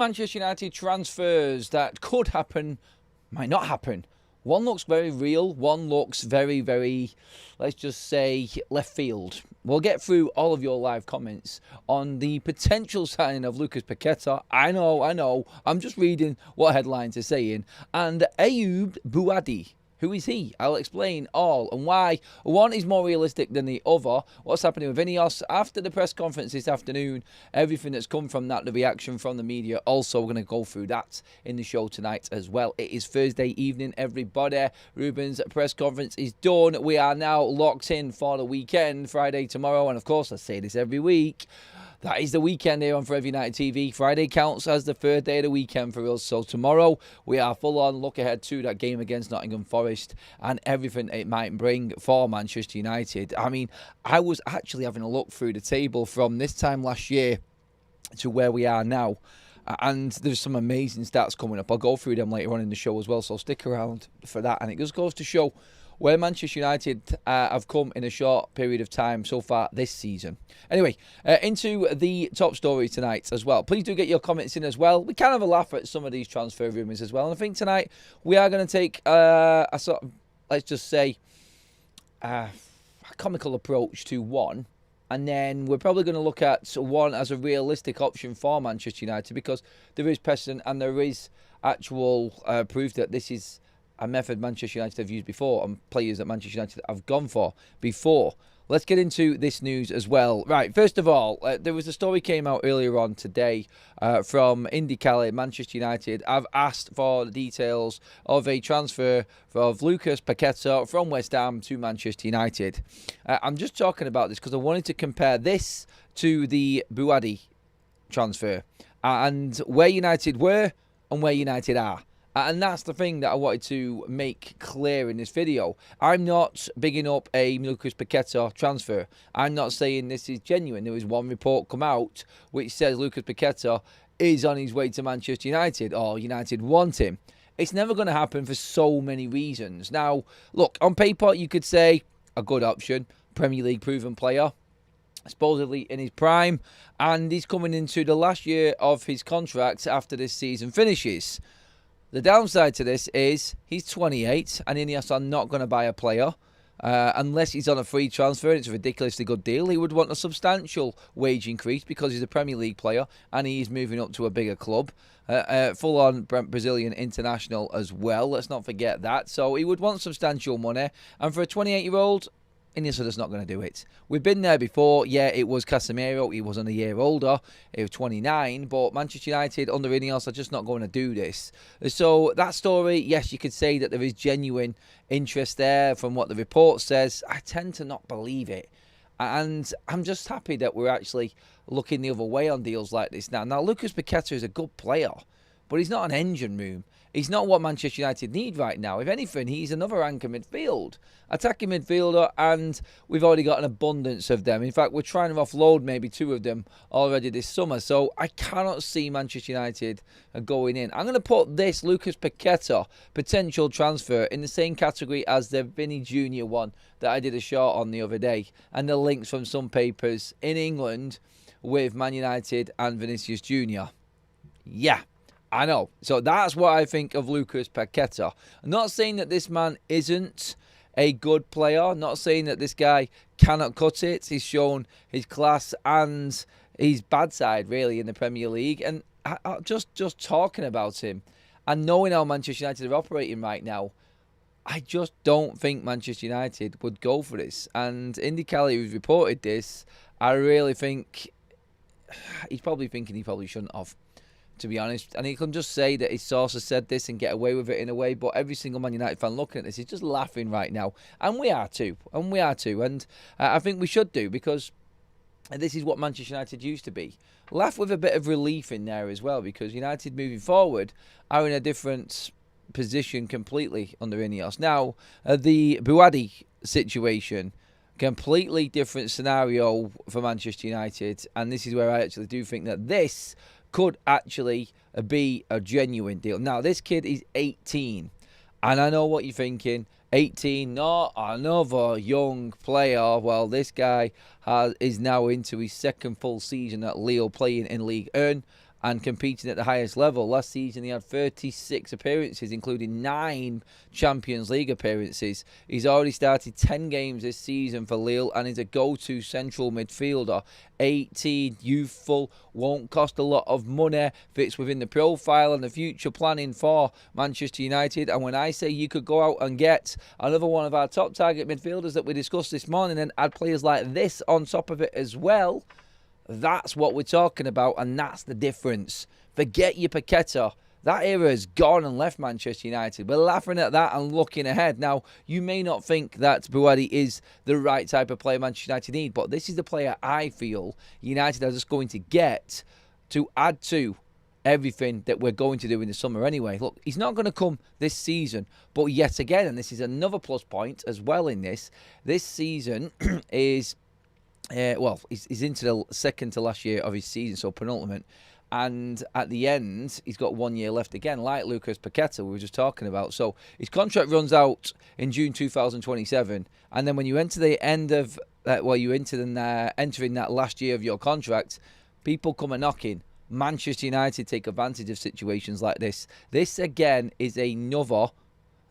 Manchester United transfers that could happen, might not happen. One looks very real, one looks very, very, let's just say, left field. We'll get through all of your live comments on the potential signing of Lucas Paquetá. I know, I'm just reading what headlines are saying. And Ayyoub Bouaddi. Who is he? I'll explain all and why one is more realistic than the other. What's happening with Ineos after the press conference this afternoon. Everything that's come from that, the reaction from the media. Also, we're going to go through that in the show tonight as well. It is Thursday evening, everybody. Ruben's press conference is done. We are now locked in for the weekend. Friday tomorrow. And of course, I say this every week. That is the weekend here on Forever United TV. Friday counts as the third day of the weekend for us. So tomorrow we are full on look ahead to that game against Nottingham Forest and everything it might bring for Manchester United. I mean, I was actually having a look through the table from this time last year to where we are now. And there's some amazing stats coming up. I'll go through them later on in the show as well. So stick around for that. And it just goes to show where Manchester United have come in a short period of time so far this season. Anyway, into the top story tonight as well. Please do get your comments in as well. We can have a laugh at some of these transfer rumours as well. And I think tonight we are going to take a sort of, let's just say, a comical approach to one. And then we're probably going to look at one as a realistic option for Manchester United because there is precedent and there is actual proof that this is a method Manchester United have used before and players that Manchester United have gone for before. Let's get into this news as well. Right, first of all, there was a story came out earlier on today from INQUIRIES. Manchester United have asked for the details of a transfer of Lucas Paquetá from West Ham to Manchester United. I'm just talking about this because I wanted to compare this to the Bouaddi transfer and where United were and where United are. And that's the thing that I wanted to make clear in this video. I'm not bigging up a Lucas Paquetá transfer. I'm not saying this is genuine. There was one report come out which says Lucas Paquetá is on his way to Manchester United or United want him. It's never going to happen for so many reasons. Now, look, on paper you could say a good option. Premier League proven player. Supposedly in his prime. And he's coming into the last year of his contract after this season finishes. The downside to this is he's 28 and Ineos are not going to buy a player unless he's on a free transfer and it's a ridiculously good deal. He would want a substantial wage increase because he's a Premier League player and he's moving up to a bigger club. Full-on Brazilian international as well. Let's not forget that. So he would want substantial money. And for a 28-year-old, Ineos are just not going to do it. We've been there before. Yeah, it was Casemiro. He was on a year older. He was 29. But Manchester United under Ineos are just not going to do this. So that story, yes, you could say that there is genuine interest there from what the report says. I tend to not believe it. And I'm just happy that we're actually looking the other way on deals like this now. Now, Lucas Paquetá is a good player, but he's not an engine room. He's not what Manchester United need right now. If anything, he's another anchor midfield. Attacking midfielder, and we've already got an abundance of them. In fact, we're trying to offload maybe two of them already this summer. So I cannot see Manchester United going in. I'm going to put this Lucas Paquetá potential transfer in the same category as the Vinny Jr. one that I did a short on the other day. And the links from some papers in England with Man United and Vinicius Jr. Yeah. I know. So that's what I think of Lucas Paquetá. I'm not saying that this man isn't a good player. Not saying that this guy cannot cut it. He's shown his class and his bad side, really, in the Premier League. And just talking about him and knowing how Manchester United are operating right now, I just don't think Manchester United would go for this. And INQUIRIES, who's reported this, I really think he's probably thinking he probably shouldn't have, to be honest. And he can just say that his sources said this and get away with it in a way, but every single Man United fan looking at this is just laughing right now. And we are too. And I think we should do, because this is what Manchester United used to be. Laugh with a bit of relief in there as well, because United moving forward are in a different position completely under Ineos. Now, the Bouaddi situation, completely different scenario for Manchester United. And this is where I actually do think that this could actually be a genuine deal. Now, this kid is 18. And I know what you're thinking. 18, not another young player. Well, this guy is now into his second full season at Lille playing in Ligue 1. and competing at the highest level. Last season, he had 36 appearances, including 9 Champions League appearances. He's already started 10 games this season for Lille and is a go-to central midfielder. 18, youthful, won't cost a lot of money, fits within the profile and the future planning for Manchester United. And when I say you could go out and get another one of our top target midfielders that we discussed this morning and add players like this on top of it as well, that's what we're talking about, and that's the difference. Forget your Paquetá. That era has gone and left Manchester United. We're laughing at that and looking ahead. Now, you may not think that Bouaddi is the right type of player Manchester United need, but this is the player I feel United are just going to get to add to everything that we're going to do in the summer anyway. Look, he's not going to come this season, but yet again, and this is another plus point as well in this season is... he's into the second to last year of his season, so penultimate. And at the end, he's got 1 year left again, like Lucas Paquetá we were just talking about. So his contract runs out in June 2027. And then when you enter the end of, entering that last year of your contract, people come a knocking. Manchester United take advantage of situations like this. This, again, is another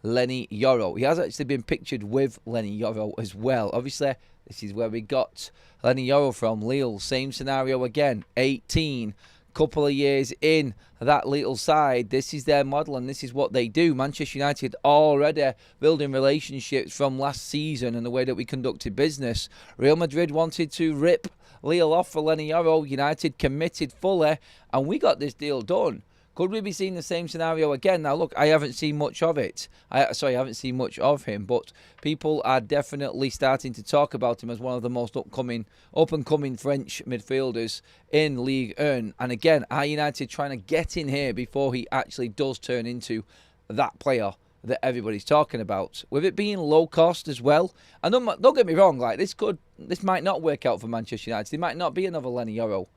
Leny Yoro. He has actually been pictured with Leny Yoro as well. Obviously, this is where we got Leny Yoro from, Lille. Same scenario again, 18, couple of years in that little side. This is their model and this is what they do. Manchester United already building relationships from last season and the way that we conducted business. Real Madrid wanted to rip Lille off for Leny Yoro. United committed fully and we got this deal done. Could we be seeing the same scenario again? Now, look, I haven't seen much of it. I haven't seen much of him, but people are definitely starting to talk about him as one of the most up-and-coming French midfielders in Ligue 1. And again, are United trying to get in here before he actually does turn into that player that everybody's talking about? With it being low cost as well, and don't get me wrong, like this might not work out for Manchester United. It might not be another Leny Yoro.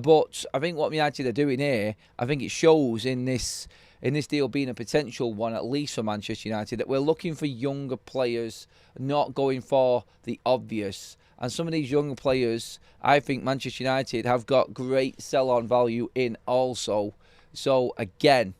But I think what United are doing here, I think it shows in this deal being a potential one, at least for Manchester United, that we're looking for younger players, not going for the obvious. And some of these younger players, I think Manchester United have got great sell-on value in also. So again,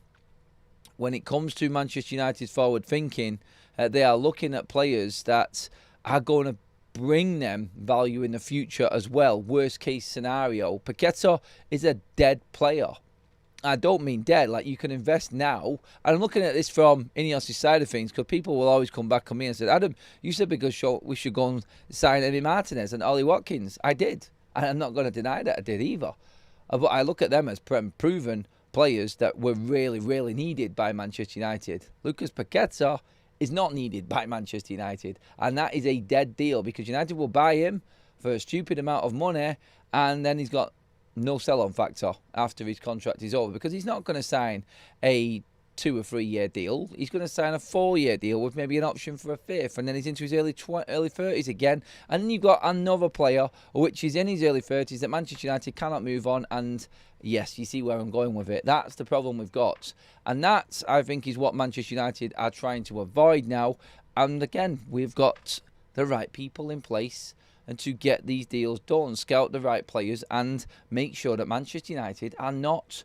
when it comes to Manchester United's forward thinking, they are looking at players that are going to bring them value in the future as well. Worst case scenario, Paquetá is a dead player. I don't mean dead, like you can invest now. And I'm looking at this from Ineos' side of things, because people will always come back on me and say, Adam, you said because we should go and sign Emi Martinez and Ollie Watkins. I did. And I'm not going to deny that I did either. But I look at them as proven players that were really, really needed by Manchester United. Lucas Paquetá is not needed by Manchester United, and that is a dead deal because United will buy him for a stupid amount of money and then he's got no sell-on factor after his contract is over, because he's not going to sign a 2 or 3 year deal. He's going to sign a 4-year deal with maybe an option for a 5th, and then he's into his early 30s again, and then you've got another player which is in his early 30s that Manchester United cannot move on. And yes, you see where I'm going with it. That's the problem we've got. And that, I think, is what Manchester United are trying to avoid now. And again, we've got the right people in place and to get these deals done, scout the right players and make sure that Manchester United are not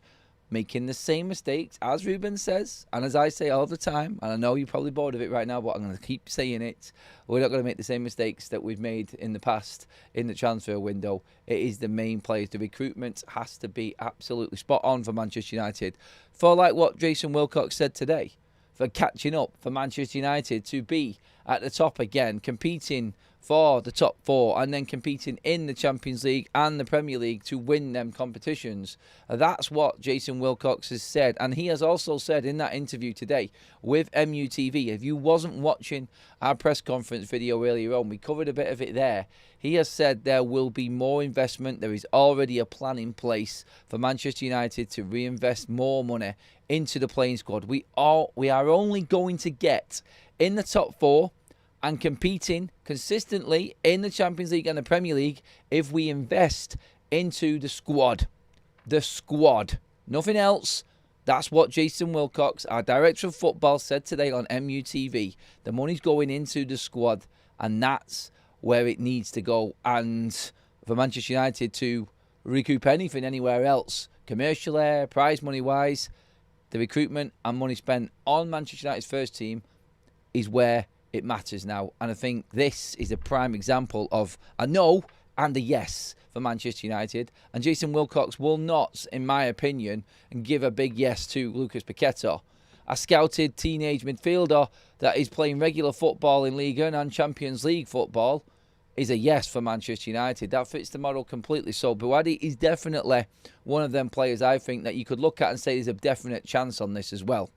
making the same mistakes, as Ruben says, and as I say all the time, and I know you're probably bored of it right now, but I'm going to keep saying it. We're not going to make the same mistakes that we've made in the past in the transfer window. It is the main players. The recruitment has to be absolutely spot on for Manchester United. For like what Jason Wilcox said today, for catching up for Manchester United to be at the top again, competing for the top 4 and then competing in the Champions League and the Premier League to win them competitions. That's what Jason Wilcox has said, and he has also said in that interview today with MUTV, if you wasn't watching our press conference video earlier on, we covered a bit of it there. He has said there will be more investment. There is already a plan in place for Manchester United to reinvest more money into the playing squad. We are only going to get in the top 4 and competing consistently in the Champions League and the Premier League if we invest into the squad. The squad. Nothing else. That's what Jason Wilcox, our director of football, said today on MUTV. The money's going into the squad, and that's where it needs to go. And for Manchester United to recoup anything anywhere else, commercially, prize money-wise, the recruitment and money spent on Manchester United's first team is where it matters now. And I think this is a prime example of a no and a yes for Manchester United. And Jason Wilcox will not, in my opinion, give a big yes to Lucas Paquetá, a scouted teenage midfielder that is playing regular football in Ligue 1 and Champions League football, is a yes for Manchester United. That fits the model completely. So Bouaddi is definitely one of them players I think that you could look at and say there's a definite chance on this as well.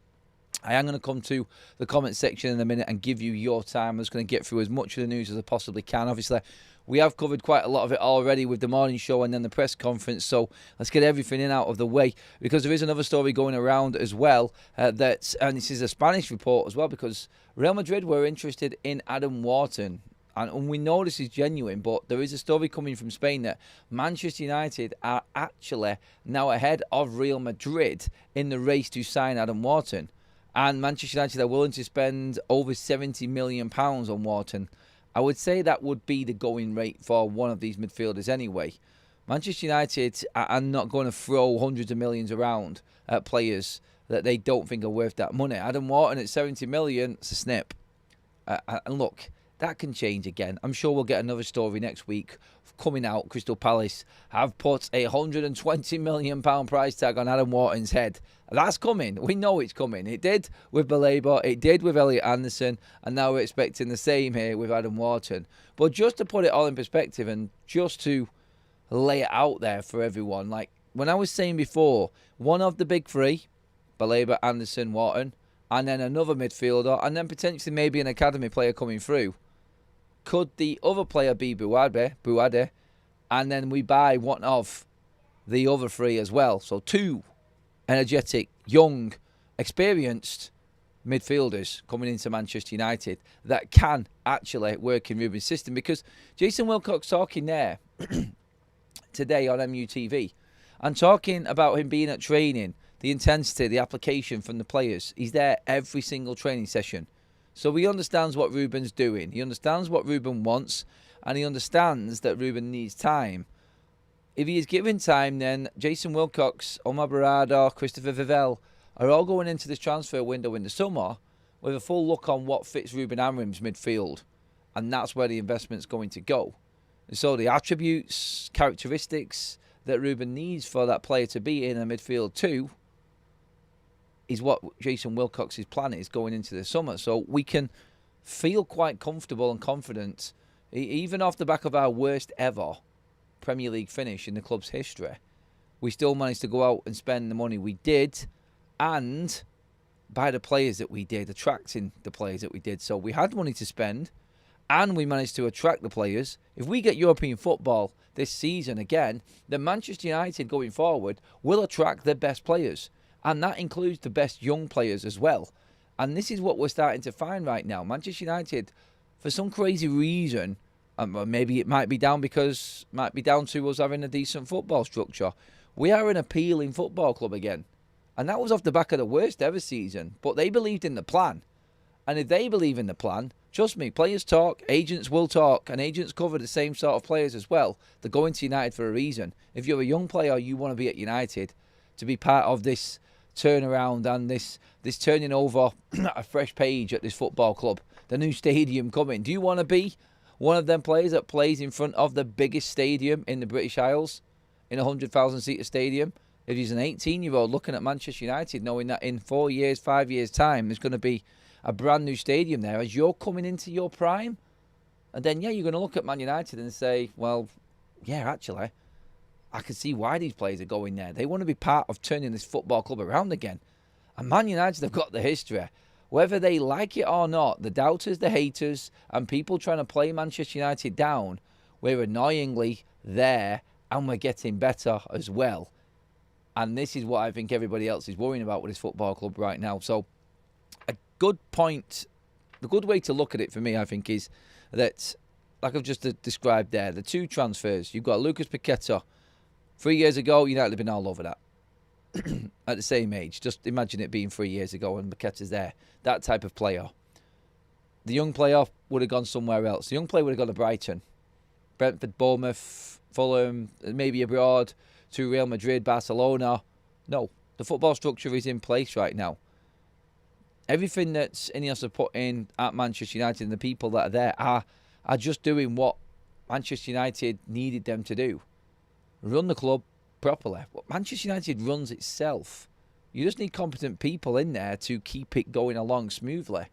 I am going to come to the comment section in a minute and give you your time. I'm just going to get through as much of the news as I possibly can. Obviously, we have covered quite a lot of it already with the morning show and then the press conference. So let's get everything in out of the way, because there is another story going around as well. And this is a Spanish report as well, because Real Madrid were interested in Adam Wharton. And we know this is genuine, but there is a story coming from Spain that Manchester United are actually now ahead of Real Madrid in the race to sign Adam Wharton. And Manchester United are willing to spend over £70 million on Wharton. I would say that would be the going rate for one of these midfielders anyway. Manchester United are not going to throw hundreds of millions around at players that they don't think are worth that money. Adam Wharton at 70 million, it's a snip. And look, that can change again. I'm sure we'll get another story next week coming out. Crystal Palace have put a £120 million price tag on Adam Wharton's head. That's coming. We know it's coming. It did with Baleba. It did with Elliot Anderson. And now we're expecting the same here with Adam Wharton. But just to put it all in perspective and just to lay it out there for everyone, like when I was saying before, one of the big three, Baleba, Anderson, Wharton, and then another midfielder, and then potentially maybe an academy player coming through. Could the other player be Bouaddi, and then we buy one of the other three as well? So two energetic, young, experienced midfielders coming into Manchester United that can actually work in Ruben's system. Because Jason Wilcox talking there today on MUTV and talking about him being at training, the intensity, the application from the players. He's there every single training session. So he understands what Ruben's doing. He understands what Ruben wants, and he understands that Ruben needs time. If he is given time, then Jason Wilcox, Omar Barada, Christopher Vivell are all going into this transfer window in the summer with a full look on what fits Ruben Amorim's midfield. And that's where the investment's going to go. And so the attributes, characteristics that Ruben needs for that player to be in a midfield too is what Jason Wilcox's plan is going into the summer. So we can feel quite comfortable and confident, even off the back of our worst ever Premier League finish in the club's history. We still managed to go out and spend the money we did and buy the players that we did, attracting the players that we did. So we had money to spend and we managed to attract the players. If we get European football this season again, then Manchester United going forward will attract their best players. And that includes the best young players as well. And this is what we're starting to find right now. Manchester United, for some crazy reason, maybe it might be down to us having a decent football structure, we are an appealing football club again. And that was off the back of the worst ever season. But they believed in the plan. And if they believe in the plan, trust me, players talk, agents will talk, and agents cover the same sort of players as well. They're going to United for a reason. If you're a young player, you want to be at United to be part of this turnaround and this turning over a fresh page at this football club. The new stadium coming. Do you want to be one of them players that plays in front of the biggest stadium in the British Isles, in a 100,000-seater stadium? If he's an 18-year-old looking at Manchester United, knowing that in 4 years, 5 years' time, there's going to be a brand new stadium there as you're coming into your prime, and then, you're going to look at Man United and say, well, actually, I can see why these players are going there. They want to be part of turning this football club around again. And Man United have got the history. Whether they like it or not, the doubters, the haters, and people trying to play Manchester United down, we're annoyingly there and we're getting better as well. And this is what I think everybody else is worrying about with this football club right now. So a good point, the good way to look at it for me, I think, is that, like I've just described there, the two transfers. You've got Lucas Paquetá. 3 years ago, United have been all over that. At the same age. Just imagine it being 3 years ago and Paquetá's there. That type of player. The young player would have gone somewhere else. The young player would have gone to Brighton, Brentford, Bournemouth, Fulham, maybe abroad, to Real Madrid, Barcelona. No, the football structure is in place right now. Everything that's Ineos have put in at Manchester United and the people that are there are just doing what Manchester United needed them to do. Run the club properly. Well, Manchester United runs itself. You just need competent people in there to keep it going along smoothly.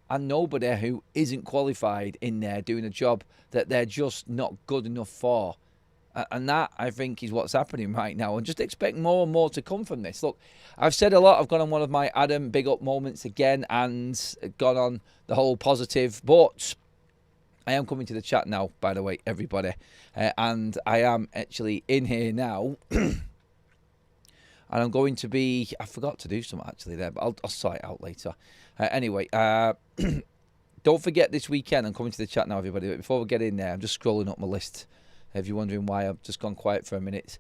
And nobody who isn't qualified in there doing a job that they're just not good enough for. And that, I think, is what's happening right now. And just expect more and more to come from this. Look, I've said a lot. I've gone on one of my Adam big up moments again and gone on the whole positive. But I am coming to the chat now, by the way, everybody. And I am actually in here now. And I'm going to be... I forgot to do something actually there, but I'll sort it out later. Anyway, don't forget this weekend. I'm coming to the chat now, everybody. But before we get in there, I'm just scrolling up my list. If you're wondering why I've just gone quiet for a minute.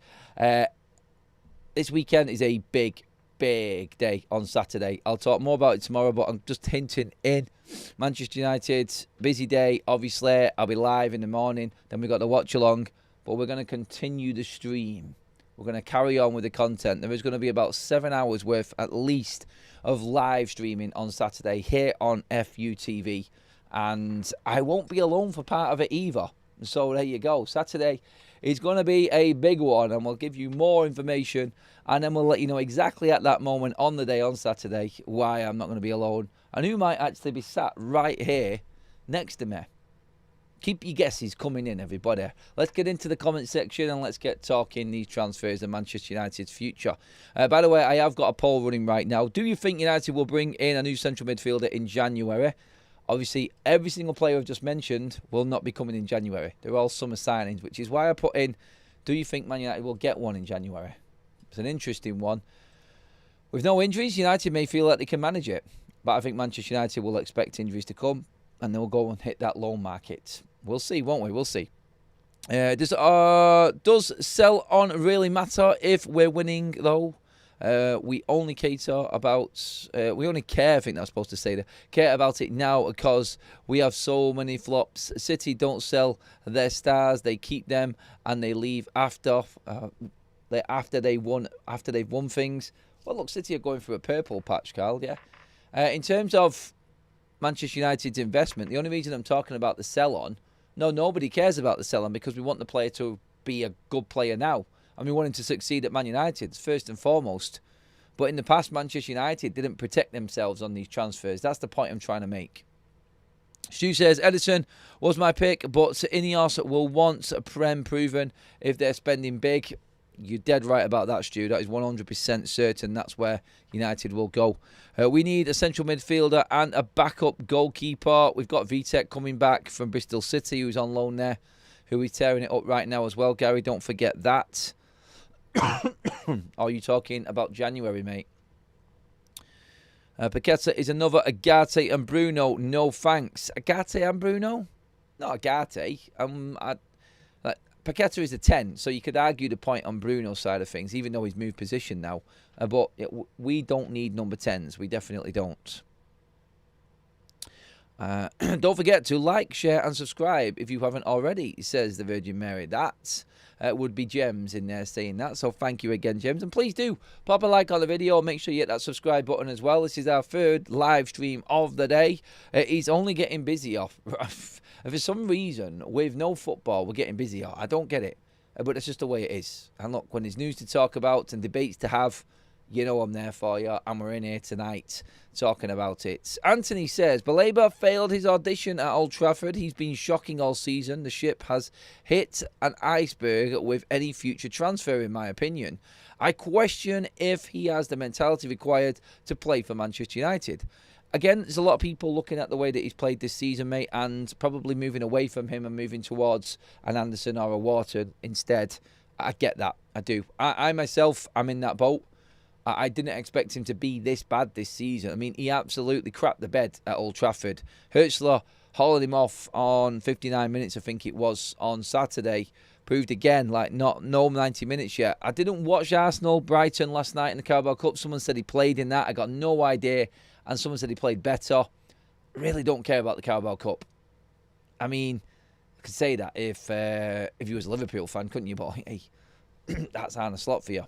This weekend is a big day on Saturday. I'll talk more about it tomorrow, but I'm just hinting in. Manchester United, busy day, obviously. I'll be live in the morning. Then we've got the watch along. But we're going to continue the stream. We're going to carry on with the content. There is going to be about 7 hours worth, at least, of live streaming on Saturday here on FUTV. And I won't be alone for part of it either. So there you go. Saturday is going to be a big one, and we'll give you more information, and then we'll let you know exactly at that moment on the day on Saturday why I'm not going to be alone and who might actually be sat right here next to me. Keep your guesses coming in, everybody. Let's get into the comment section and let's get talking these transfers and Manchester United's future. By the way, I have got a poll running right now. Do you think United will bring in a new central midfielder in January? Obviously, every single player I've just mentioned will not be coming in January. They're all summer signings, which is why I put in, do you think Man United will get one in January? It's an interesting one. With no injuries, United may feel like they can manage it. But I think Manchester United will expect injuries to come, and they'll go and hit that loan market. We'll see, won't we? We'll see. Does sell on really matter if we're winning, though? We only cater about, we only care, I think that's supposed to say that, care about it now because we have so many flops. City don't sell their stars, they keep them and they leave after they've won things. Well, look, City are going through a purple patch, Carl, yeah. In terms of Manchester United's investment, the only reason I'm talking about the sell-on, no, nobody cares about the sell-on because we want the player to be a good player now. And we want him to succeed at Man United, first and foremost. But in the past, Manchester United didn't protect themselves on these transfers. That's the point I'm trying to make. Stu says, Edison was my pick, but Ineos will want Prem proven if they're spending big. You're dead right about that, Stu. That is 100% certain. That's where United will go. We need a central midfielder and a backup goalkeeper. We've got Vitek coming back from Bristol City, who's on loan there, who is tearing it up right now as well, Gary. Don't forget that. Are you talking about January, mate? Paquetá is another Agate and Bruno. No thanks. Agate and Bruno? Not Agate. Paquetá is a 10, so you could argue the point on Bruno's side of things, even though he's moved position now. But we don't need number 10s. We definitely don't. Don't forget to like, share and subscribe if you haven't already, says the Virgin Mary. That would be Gems in there saying that. So thank you again, Gems. And please do pop a like on the video. Make sure you hit that subscribe button as well. This is our third live stream of the day. It's only getting busier. For some reason, with no football, we're getting busier. I don't get it. But it's just the way it is. And look, when there's news to talk about and debates to have, you know I'm there for you, and we're in here tonight talking about it. Anthony says, Baleba failed his audition at Old Trafford. He's been shocking all season. The ship has hit an iceberg with any future transfer, in my opinion. I question if he has the mentality required to play for Manchester United. Again, there's a lot of people looking at the way that he's played this season, mate, and probably moving away from him and moving towards an Anderson or a Wharton instead. I get that. I do. I myself, I'm in that boat. I didn't expect him to be this bad this season. I mean, he absolutely crapped the bed at Old Trafford. Hurtsler hauled him off on 59 minutes, I think it was, on Saturday. Proved again, like, no 90 minutes yet. I didn't watch Arsenal Brighton last night in the Carabao Cup. Someone said he played in that. I got no idea. And someone said he played better. Really don't care about the Carabao Cup. I mean, I could say that if you was a Liverpool fan, couldn't you? But hey, That's Arne Slot for you.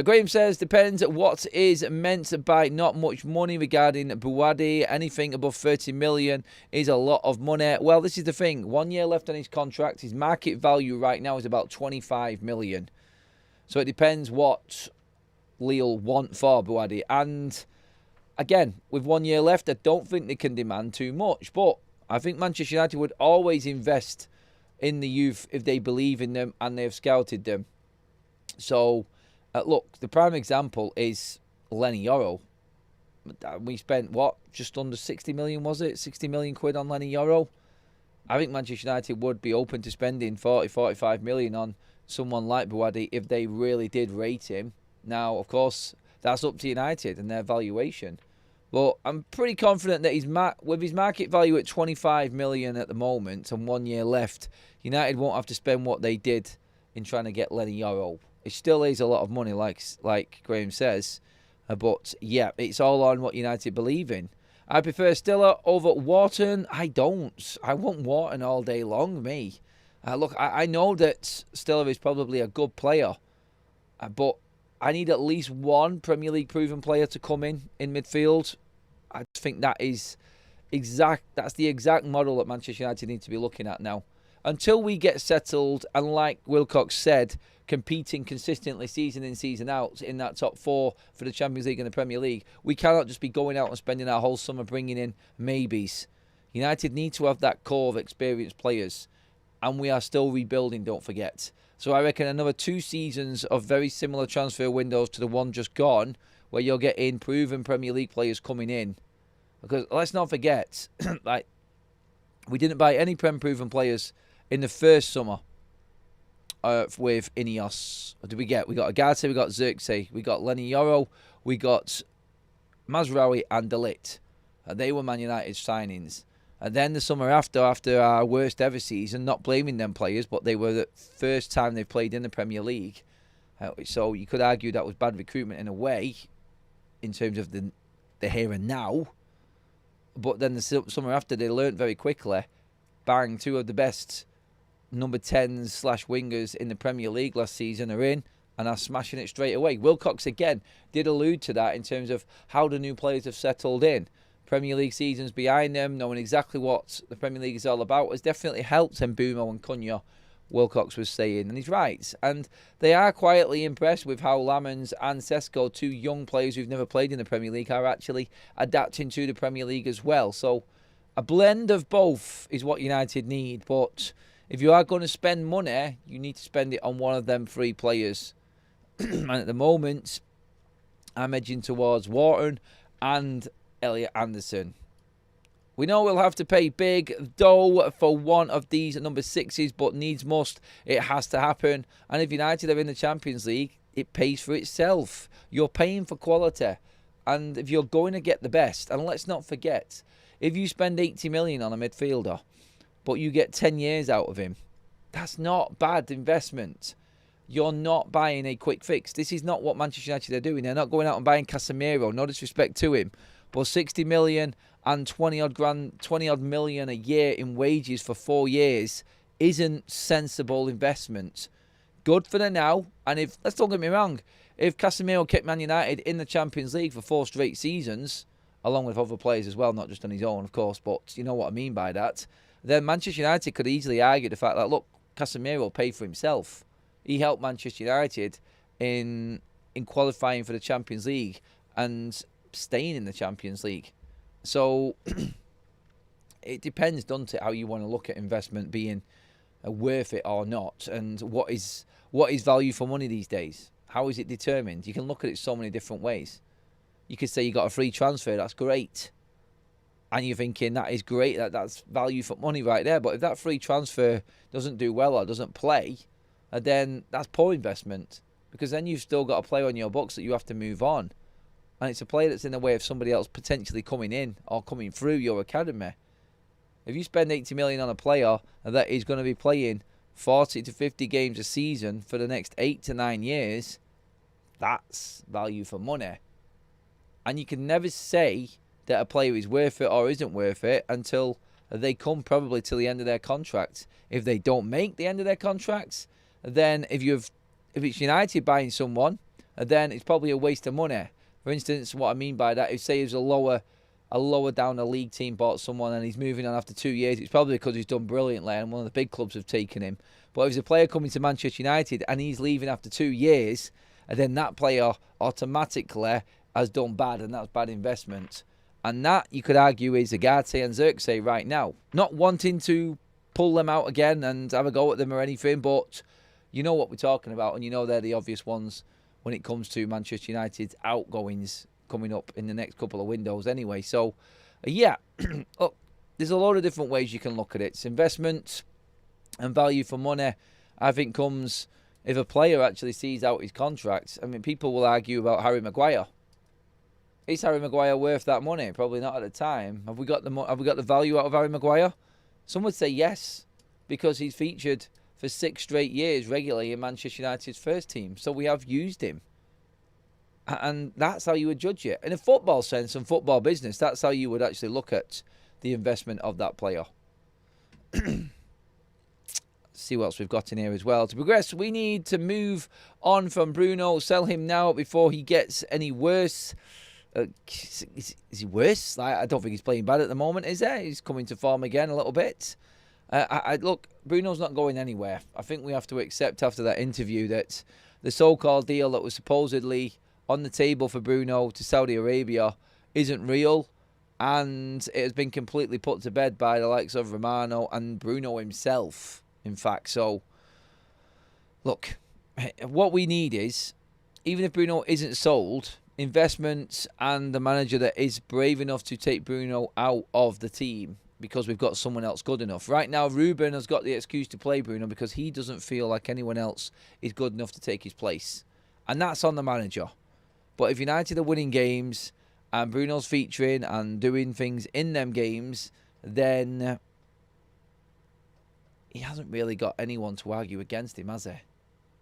Graham says, depends what is meant by not much money regarding Bouaddi. Anything above 30 million is a lot of money. Well, this is the thing. 1 year left on his contract. His market value right now is about 25 million. So it depends what Lille want for Bouaddi. And again, with 1 year left, I don't think they can demand too much. But I think Manchester United would always invest in the youth if they believe in them and they've scouted them. So... look, the prime example is Lenny Yoro. We spent, what, just under 60 million, was it? 60 million quid on Lenny Yoro. I think Manchester United would be open to spending 40, 45 million on someone like Bouaddi if they really did rate him. Now, of course, that's up to United and their valuation. But I'm pretty confident that with his market value at 25 million at the moment and 1 year left, United won't have to spend what they did in trying to get Lenny Yoro. It still is a lot of money, like Graham says. But, yeah, it's all on what United believe in. I prefer Stiller over Wharton. I don't. I want Wharton all day long, me. Look, I know that Stiller is probably a good player. But I need at least one Premier League proven player to come in midfield. I think that's the exact model that Manchester United need to be looking at now. Until we get settled and, like Wilcox said, competing consistently season in, season out in that top four for the Champions League and the Premier League, we cannot just be going out and spending our whole summer bringing in maybes. United need to have that core of experienced players, and we are still rebuilding, don't forget. So I reckon another 2 seasons of very similar transfer windows to the one just gone, where you're getting proven Premier League players coming in. Because let's not forget, like, we didn't buy any proven players in the first summer with Ineos. What did we get? We got Agate, we got Xerxes, we got Lenny Yoro, we got Mazraoui and De Ligt. They were Man United signings. And then the summer after our worst ever season, not blaming them players, but they were the first time they've played in the Premier League. So you could argue that was bad recruitment in a way, in terms of the here and now. But then the summer after, they learnt very quickly. Bang, 2 of the best number 10s/wingers in the Premier League last season are in and are smashing it straight away. Wilcox, again, did allude to that in terms of how the new players have settled in. Premier League seasons behind them, knowing exactly what the Premier League is all about, has definitely helped Mbeumo and Cunha, Wilcox was saying, and he's right. And they are quietly impressed with how Lamens and Sesko, 2 young players who've never played in the Premier League, are actually adapting to the Premier League as well. So a blend of both is what United need, but if you are going to spend money, you need to spend it on one of them 3 players. And at the moment, I'm edging towards Wharton and Elliot Anderson. We know we'll have to pay big dough for one of these number 6s, but needs must. It has to happen. And if United are in the Champions League, it pays for itself. You're paying for quality. And if you're going to get the best, and let's not forget, if you spend 80 million on a midfielder, but you get 10 years out of him, that's not bad investment. You're not buying a quick fix. This is not what Manchester United are doing. They're not going out and buying Casemiro, no disrespect to him, but 60 million and 20 odd million a year in wages for 4 years isn't sensible investment. Good for the now, and if, let's don't get me wrong, if Casemiro kept Man United in the Champions League for 4 straight seasons, along with other players as well, not just on his own, of course, but you know what I mean by that, then Manchester United could easily argue the fact that, look, Casemiro paid for himself. He helped Manchester United in qualifying for the Champions League and staying in the Champions League. So it depends, doesn't it, how you want to look at investment being worth it or not, and what is value for money these days. How is it determined? You can look at it so many different ways. You could say you got a free transfer, that's great. And you're thinking that is great, that's value for money right there. But if that free transfer doesn't do well or doesn't play, then that's poor investment. Because then you've still got a player on your books that you have to move on. And it's a player that's in the way of somebody else potentially coming in or coming through your academy. If you spend 80 million on a player that is going to be playing 40 to 50 games a season for the next 8 to 9 years, that's value for money. And you can never say that a player is worth it or isn't worth it until they come probably to the end of their contract. If they don't make the end of their contracts, then if you've if it's United buying someone, then it's probably a waste of money. For instance, what I mean by that is, say it's a lower down the league team bought someone and he's moving on after 2 years, it's probably because he's done brilliantly and one of the big clubs have taken him. But if there's a player coming to Manchester United and he's leaving after 2 years, and then that player automatically has done bad, and that's bad investment. And that, you could argue, is Agate and Xerxes right now. Not wanting to pull them out again and have a go at them or anything, but you know what we're talking about, and you know they're the obvious ones when it comes to Manchester United's outgoings coming up in the next couple of windows anyway. So, yeah, look, there's a lot of different ways you can look at it. It's investment and value for money, I think, comes if a player actually sees out his contract. I mean, people will argue about Harry Maguire. Is Harry Maguire worth that money? Probably not at the time. Have we got the value out of Harry Maguire? Some would say yes, because he's featured for 6 straight years regularly in Manchester United's first team. So we have used him. And that's how you would judge it. In a football sense and football business, that's how you would actually look at the investment of that player. See what else we've got in here as well. To progress, we need to move on from Bruno. Sell him now before he gets any worse. Is he worse? I don't think he's playing bad at the moment, is he? He's coming to form again a little bit. Look, Bruno's not going anywhere. I think we have to accept after that interview that the so-called deal that was supposedly on the table for Bruno to Saudi Arabia isn't real, and it has been completely put to bed by the likes of Romano and Bruno himself, in fact. So, look, what we need is, even if Bruno isn't sold, investment and the manager that is brave enough to take Bruno out of the team because we've got someone else good enough. Right now, Ruben has got the excuse to play Bruno because he doesn't feel like anyone else is good enough to take his place. And that's on the manager. But if United are winning games and Bruno's featuring and doing things in them games, then he hasn't really got anyone to argue against him, has he?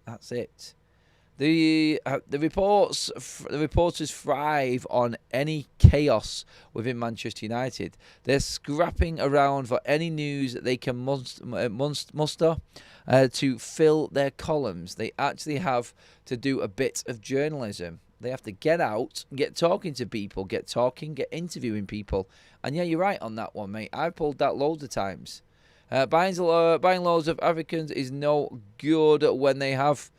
That's it. The reporters thrive on any chaos within Manchester United. They're scrapping around for any news that they can muster to fill their columns. They actually have to do a bit of journalism. They have to get out, get talking to people, get interviewing people. And yeah, you're right on that one, mate. I've pulled that loads of times. Buying loads of Africans is no good when they have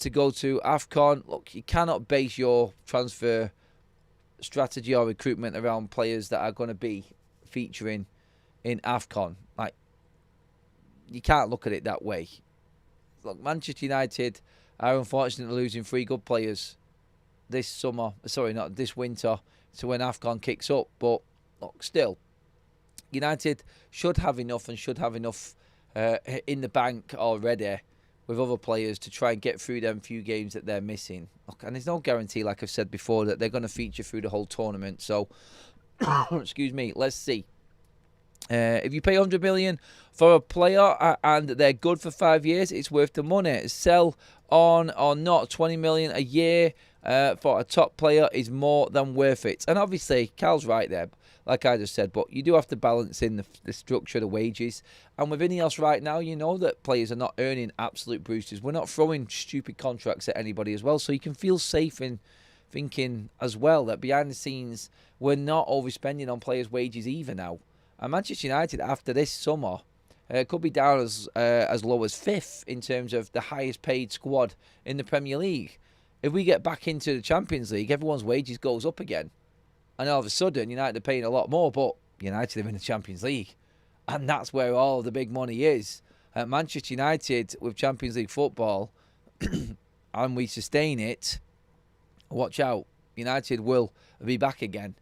to go to AFCON. Look, you cannot base your transfer strategy or recruitment around players that are going to be featuring in AFCON. Like, you can't look at it that way. Look, Manchester United are unfortunately losing 3 good players this winter to when AFCON kicks up. But look, still, United should have enough in the bank already with other players to try and get through them few games that they're missing. Look, and there's no guarantee, like I've said before, that they're going to feature through the whole tournament. So, excuse me, let's see. If you pay 100 million for a player and they're good for 5 years, it's worth the money. Sell on or not, 20 million a year for a top player is more than worth it. And obviously, Cal's right there, like I just said, but you do have to balance in the structure of the wages. And with Ineos right now, you know that players are not earning absolute boosters. We're not throwing stupid contracts at anybody as well, so you can feel safe in thinking as well that behind the scenes, we're not overspending on players' wages either now. And Manchester United, after this summer, could be down as low as 5th in terms of the highest paid squad in the Premier League. If we get back into the Champions League, everyone's wages goes up again. And all of a sudden, United are paying a lot more, but United are in the Champions League. And that's where all the big money is. At Manchester United, with Champions League football, and we sustain it, watch out. United will be back again.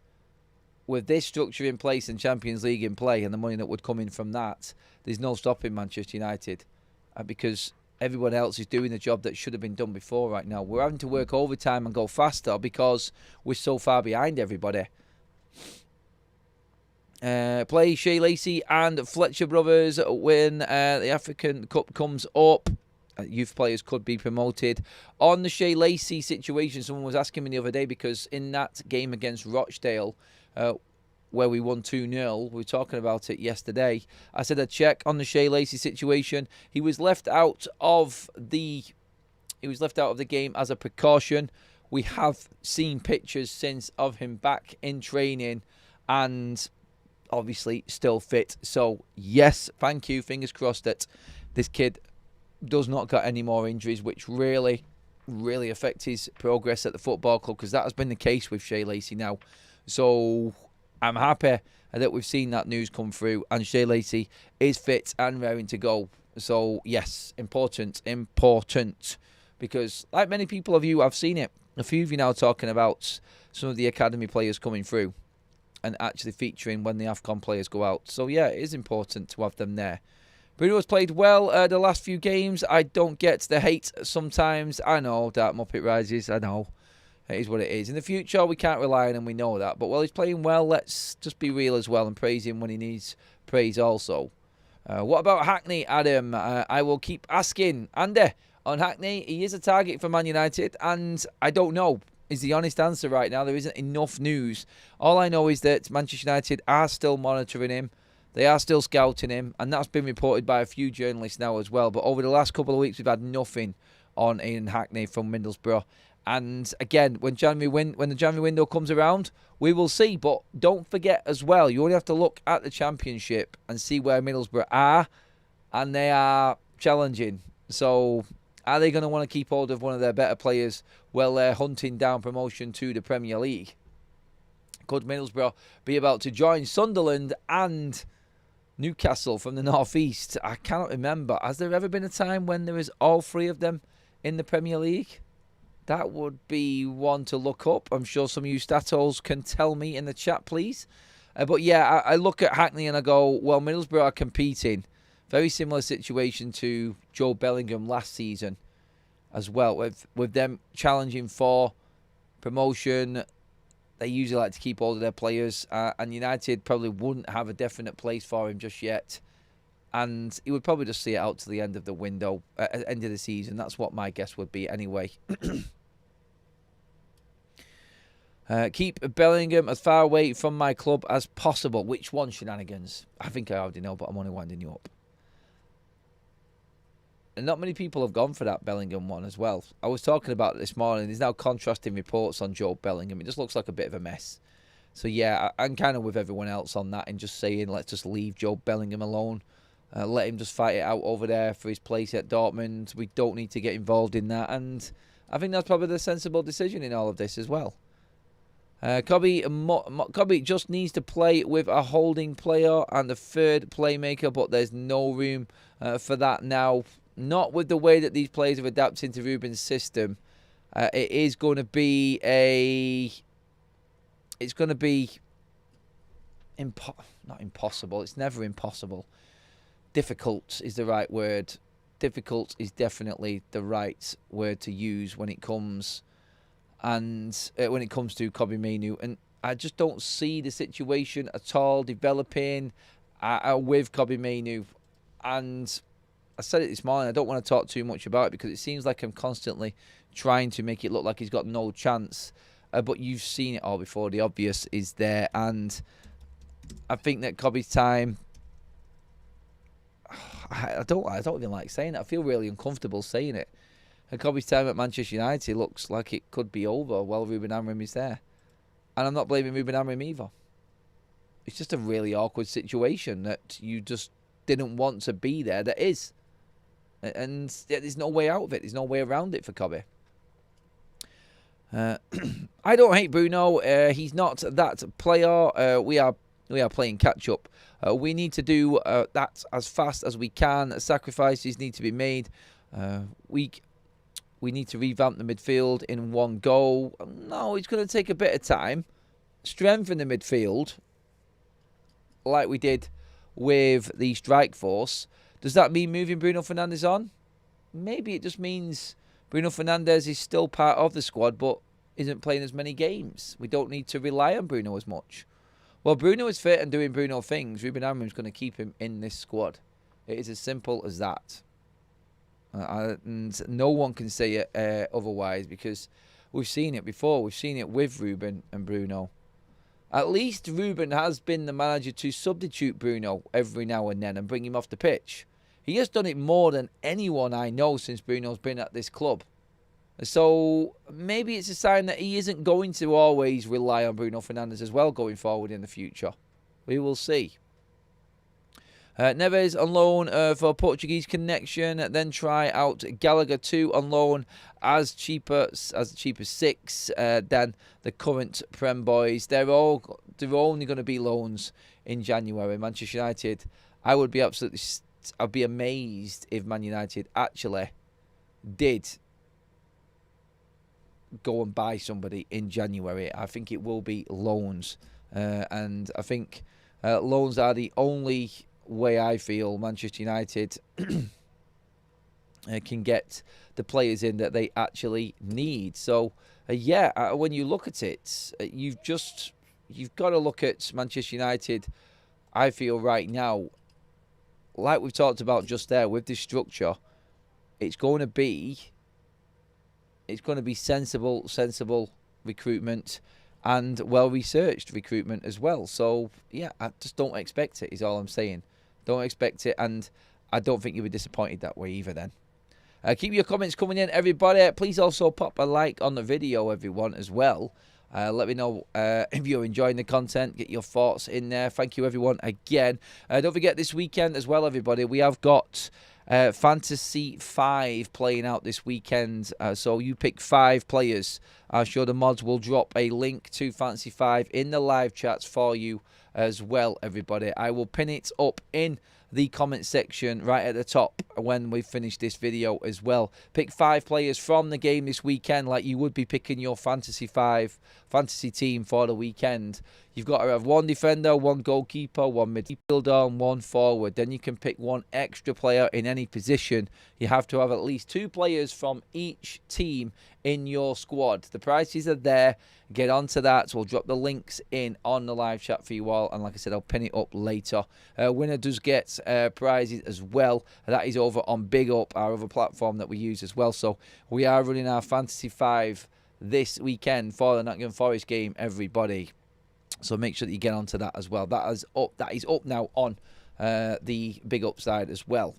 With this structure in place and Champions League in play and the money that would come in from that, there's no stopping Manchester United. Because everyone else is doing the job that should have been done before right now. We're having to work overtime and go faster because we're so far behind everybody. Play Shea Lacey and Fletcher brothers when the African Cup comes up. Youth players could be promoted. On the Shea Lacey situation, someone was asking me the other day because in that game against Rochdale, where we won 2-0, we were talking about it yesterday. I said I'd check on the Shea Lacey situation. He was left out of the He was left out of the game as a precaution. We have seen pictures since of him back in training and obviously still fit. So, yes, thank you. Fingers crossed that this kid does not got any more injuries, which really affect his progress at the football club, because that has been the case with Shea Lacey now. So, I'm happy that we've seen that news come through and Shea Lacey is fit and raring to go. So, yes, important. Because, like many people of you, I've seen it. A few of you now talking about some of the academy players coming through and actually featuring when the AFCON players go out. So, yeah, it is important to have them there. Bruno has played well the last few games. I don't get the hate sometimes. I know that Muppet Rises. I know. It is what it is. In the future, we can't rely on him. We know that. But while he's playing well, let's just be real as well and praise him when he needs praise also. What about Hackney, Adam? I will keep asking. Andy, on Hackney, he is a target for Man United, and I don't know is the honest answer right now. There isn't enough news. All I know is that Manchester United are still monitoring him. They are still scouting him, and that's been reported by a few journalists now as well. But over the last couple of weeks, we've had nothing on Ian Hackney from Middlesbrough. And again, when the January window comes around, we will see. But don't forget as well, you only have to look at the Championship and see where Middlesbrough are, and they are challenging. So, are they going to want to keep hold of one of their better players while they're hunting down promotion to the Premier League? Could Middlesbrough be about to join Sunderland and Newcastle from the North East? I cannot remember. Has there ever been a time when there is all three of them in the Premier League? That would be one to look up. I'm sure some of you statos can tell me in the chat, please. But yeah, I look at Hackney and I go, well, Middlesbrough are competing. Very similar situation to Joe Bellingham last season as well, with them challenging for promotion. They usually like to keep hold of their players, and United probably wouldn't have a definite place for him just yet. And he would probably just see it out to the end of the window, end of the season. That's what my guess would be anyway. Keep Bellingham as far away from my club as possible. Which one, Shenanigans? I think I already know, but I'm only winding you up. And not many people have gone for that Bellingham one as well. I was talking about it this morning. There's now contrasting reports on Joe Bellingham. It just looks like a bit of a mess. So yeah, I'm kind of with everyone else on that and just saying, let's just leave Joe Bellingham alone. Let him just fight it out over there for his place at Dortmund. We don't need to get involved in that. And I think that's probably the sensible decision in all of this as well. Cobby just needs to play with a holding player and a third playmaker, but there's no room for that now. Not with the way that these players have adapted to Ruben's system. It is going to be It's going to be not impossible. It's never impossible. Difficult is the right word. Difficult is definitely the right word to use when it comes to Kobe Mainoo. And I just don't see the situation at all developing with Kobe Mainoo. And I said it this morning, I don't want to talk too much about it because it seems like I'm constantly trying to make it look like he's got no chance. But you've seen it all before. The obvious is there. And I think that Kobe's time... I don't even like saying it. I feel really uncomfortable saying it. And Kobe's time at Manchester United looks like it could be over while Ruben Amorim is there. And I'm not blaming Ruben Amorim either. It's just a really awkward situation that you just didn't want to be there. That is. And there's no way out of it. There's no way around it for Kobe. I don't hate Bruno. He's not that player. We are playing catch up. We need to do that as fast as we can. Sacrifices need to be made. We need to revamp the midfield in one go. No, it's going to take a bit of time. Strengthen the midfield like we did with the strike force. Does that mean moving Bruno Fernandes on? Maybe it just means Bruno Fernandes is still part of the squad but isn't playing as many games. We don't need to rely on Bruno as much. Well, Bruno is fit and doing Bruno things. Ruben Amorim's going to keep him in this squad. It is as simple as that. And no one can say it otherwise because we've seen it before. We've seen it with Ruben and Bruno. At least Ruben has been the manager to substitute Bruno every now and then and bring him off the pitch. He has done it more than anyone I know since Bruno's been at this club. So maybe it's a sign that he isn't going to always rely on Bruno Fernandes as well going forward in the future. We will see. Neves on loan for Portuguese connection. Then try out Gallagher 2 on loan as cheap as 6 than the current Prem boys. They're only going to be loans in January. Manchester United, I'd be amazed if Man United actually did go and buy somebody in January. I think it will be loans, and I think loans are the only way I feel Manchester United can get the players in that they actually need. So when you look at it, you've got to look at Manchester United. I feel right now, like we've talked about just there, with this structure, it's going to be sensible recruitment and well-researched recruitment as well. So yeah, I just don't expect it, is all I'm saying. Don't expect it, and I don't think you'll be disappointed that way either then. Keep your comments coming in, everybody. Please also pop a like on the video, everyone, as well. Let me know if you're enjoying the content. Get your thoughts in there. Thank you, everyone, again. Don't forget, this weekend as well, everybody, we have got Fantasy 5 playing out this weekend. So you pick 5 players. I'm sure the mods will drop a link to Fantasy 5 in the live chats for you as well, everybody. I will pin it up in the comment section right at the top when we finish this video as well. Pick 5 players from the game this weekend like you would be picking your Fantasy 5 fantasy team for the weekend. You've got to have 1 defender, 1 goalkeeper, 1 midfielder, and 1 forward. Then you can pick 1 extra player in any position. You have to have at least 2 players from each team in your squad. The prices are there. Get onto that. So we'll drop the links in on the live chat for you all. And like I said, I'll pin it up later. Winner does get prizes as well. That is over on Big Up, our other platform that we use as well. So we are running our Fantasy 5 this weekend for the Nottingham Forest game, everybody. So make sure that you get onto that as well. That is up now on the Big Up side as well.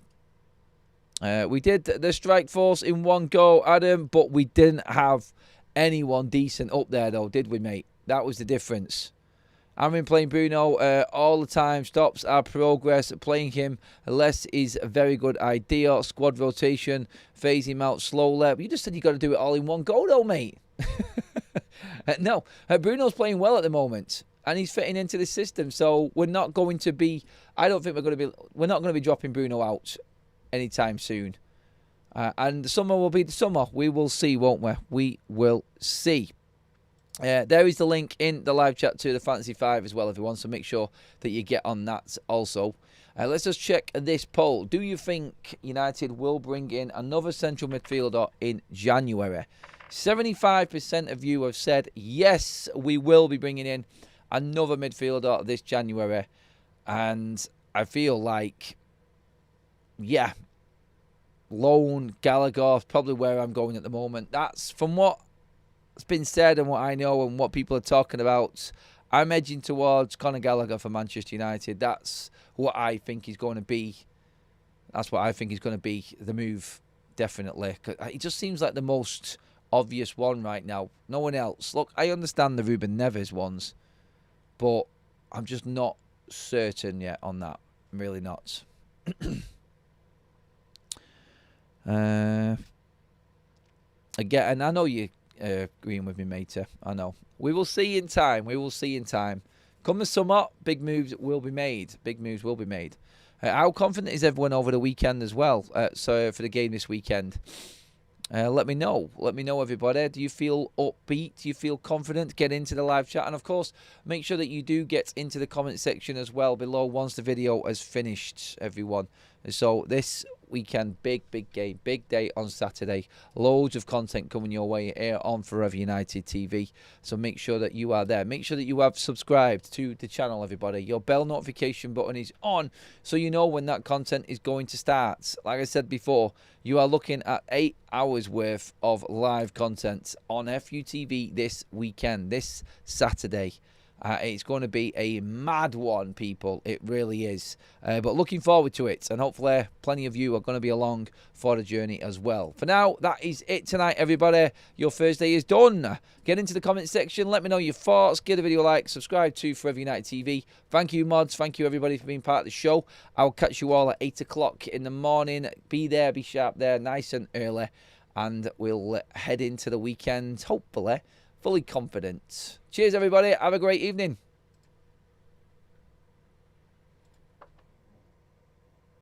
We did the strike force in one go, Adam, but we didn't have anyone decent up there, though, did we, mate? That was the difference. I've been playing Bruno all the time. Stops our progress. Playing him less is a very good idea. Squad rotation, phase him out slowly. But you just said you got to do it all in one go, though, mate. No, Bruno's playing well at the moment, and he's fitting into the system. So we're not going to be. I don't think we're not going to be dropping Bruno out anytime soon. And the summer will be the summer. We will see, won't we? We will see. There is the link in the live chat to the Fantasy 5 as well, everyone. So make sure that you get on that also. Let's just check this poll. Do you think United will bring in another central midfielder in January? 75% of you have said, yes, we will be bringing in another midfielder this January. And I feel like, yeah, loan Gallagher is probably where I'm going at the moment. That's from what's been said and what I know and what people are talking about. I'm edging towards Conor Gallagher for Manchester United. That's what I think is going to be. That's what I think is going to be the move, definitely. It just seems like the most obvious one right now. No one else. Look, I understand the Ruben Neves ones, but I'm just not certain yet on that. I'm really not. Again, and I know you're agreeing with me, mate. I know. We will see in time. We will see in time. Come the summer, big moves will be made. Big moves will be made. How confident is everyone over the weekend as well? So for the game this weekend, let me know. Let me know, everybody. Do you feel upbeat? Do you feel confident? Get into the live chat. And, of course, make sure that you do get into the comment section as well below once the video has finished, everyone. So this weekend, big game, big day on Saturday. Loads of content coming your way here on Forever United TV. So make sure that you are there. Make sure that you have subscribed to the channel, everybody. Your bell notification button is on so you know when that content is going to start. Like I said before, you are looking at 8 hours worth of live content on FUTV this weekend, this Saturday. It's going to be a mad one, people. It really is. But looking forward to it. And hopefully plenty of you are going to be along for the journey as well. For now, that is it tonight, everybody. Your Thursday is done. Get into the comment section. Let me know your thoughts. Give the video a like. Subscribe to Forever United TV. Thank you, mods. Thank you, everybody, for being part of the show. I'll catch you all at 8 o'clock in the morning. Be there. Be sharp there. Nice and early. And we'll head into the weekend, hopefully, fully confident. Cheers, everybody. Have a great evening.